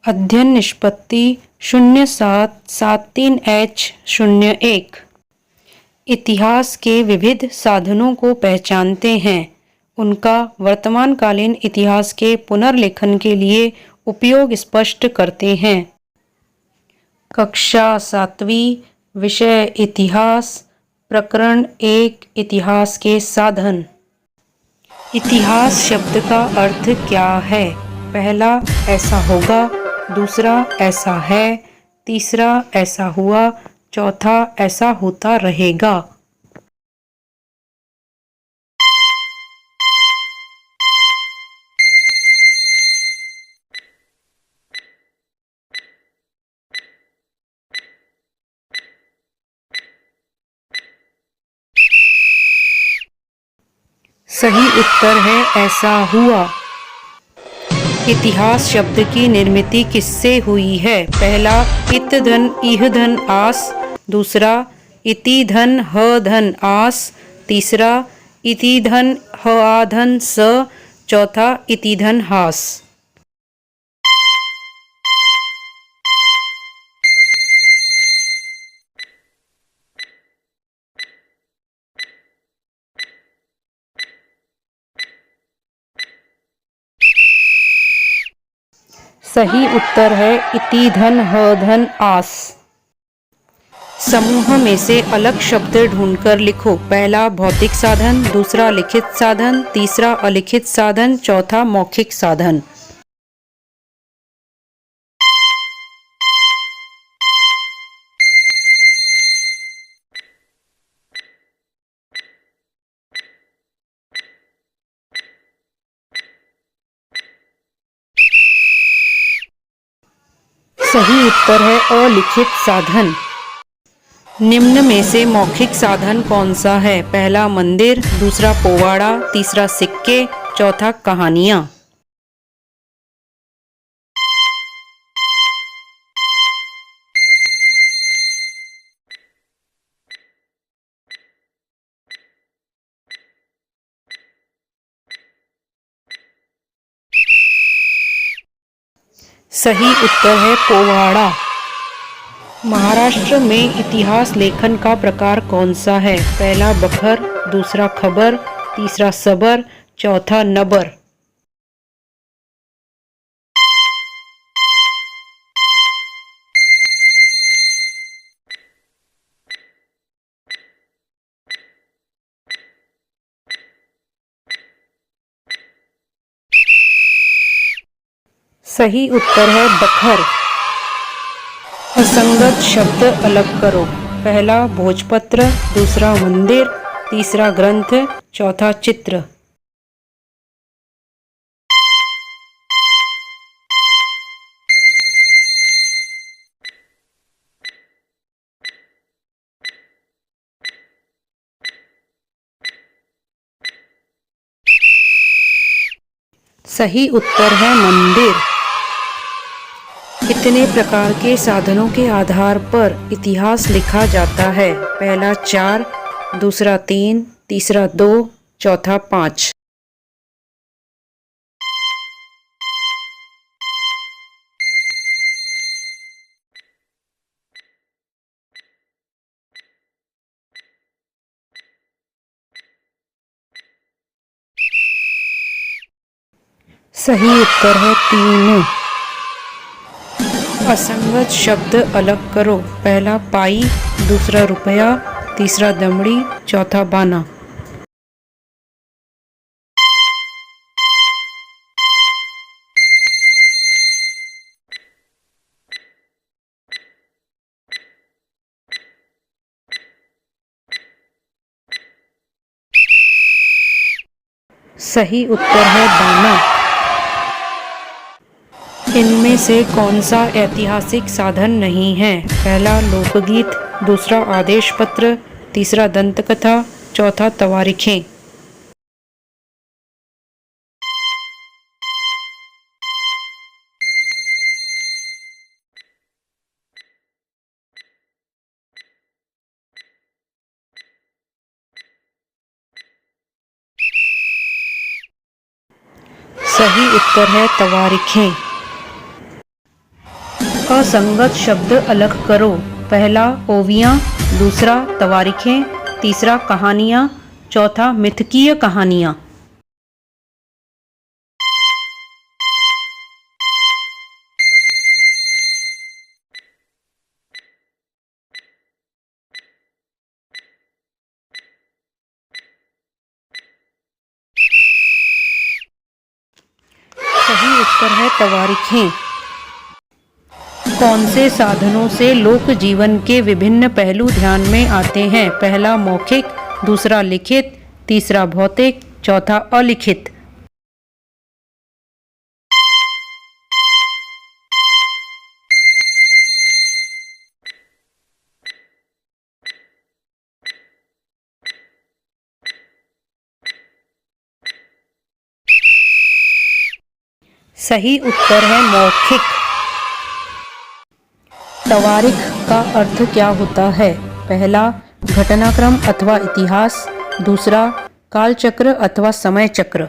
अध्ययन निष्पत्ति 0773H01। इतिहास के विविध साधनों को पहचानते हैं, उनका वर्तमानकालीन इतिहास के पुनर्लेखन के लिए उपयोग स्पष्ट करते हैं। कक्षा 7वीं, विषय इतिहास, प्रकरण 1, इतिहास के साधन। इतिहास शब्द का अर्थ क्या है? पहला, ऐसा होगा। दूसरा, ऐसा है। तीसरा, ऐसा हुआ। चौथा, ऐसा होता रहेगा। सही उत्तर है ऐसा हुआ। इतिहास शब्द की निर्मिति किससे हुई है? पहला, इत धन इह धन आस। दूसरा, इति धन ह धन आस। तीसरा, इति धन ह आ धन स। चौथा, इति धन हास। सही उत्तर है इति धन ह धन आस। समूह में से अलग शब्द ढूंढकर लिखो। पहला, भौतिक साधन। दूसरा, लिखित साधन। तीसरा, अलिखित साधन। चौथा, मौखिक साधन। सही उत्तर है अलिखित साधन। निम्न में से मौखिक साधन कौन सा है? पहला, मंदिर। दूसरा, पोवाड़ा। तीसरा, सिक्के। चौथा, कहानियाँ। सही उत्तर है पोवाड़ा। महाराष्ट्र में इतिहास लेखन का प्रकार कौन सा है? पहला, बखर। दूसरा, खबर। तीसरा, सबर। चौथा, नबर। सही उत्तर है बखर। असंगत शब्द अलग करो। पहला, भोजपत्र। दूसरा, मंदिर। तीसरा, ग्रंथ। चौथा, चित्र। सही उत्तर है मंदिर। कितने प्रकार के साधनों के आधार पर इतिहास लिखा जाता है? पहला, 4। दूसरा, 3। तीसरा, 2। चौथा, 5। सही उत्तर है 3। असंगत शब्द अलग करो। पहला, पाई। दूसरा, रुपया। तीसरा, दमड़ी। चौथा, बाना। सही उत्तर है बाना। इनमें से कौन सा ऐतिहासिक साधन नहीं है? पहला, लोकगीत। दूसरा, आदेश पत्र। तीसरा, दंतकथा। चौथा, तवारीखें। सही उत्तर है तवारीखें। असंगत शब्द अलग करो। पहला ओवियां, दूसरा तवारीखें, तीसरा कहानियाँ, चौथा मिथकीय कहानियाँ। सही उत्तर है तवारीखें। कौन से साधनों से लोक जीवन के विभिन्न पहलू ध्यान में आते हैं? पहला मौखिक, दूसरा लिखित, तीसरा भौतिक, चौथा अलिखित। सही उत्तर है मौखिक। तवारीख का अर्थ क्या होता है? पहला घटनाक्रम अथवा इतिहास, दूसरा कालचक्र अथवा समय चक्र।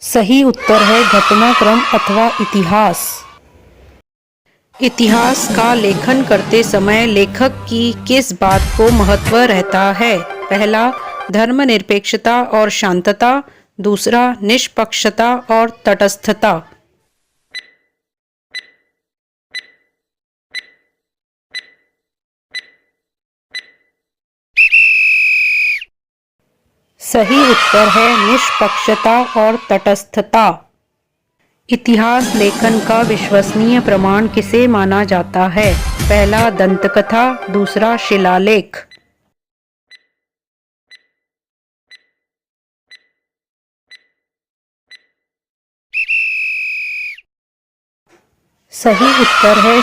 सही उत्तर है घटनाक्रम अथवा इतिहास। इतिहास का लेखन करते समय लेखक की किस बात को महत्व रहता है? पहला धर्मनिरपेक्षता और शांतता, दूसरा निष्पक्षता और तटस्थता। सही उत्तर है निष्पक्षता और तटस्थता। इतिहास लेखन का विश्वसनीय प्रमाण किसे माना जाता है? पहला दंतकथा, दूसरा शिलालेख। सही उत्तर है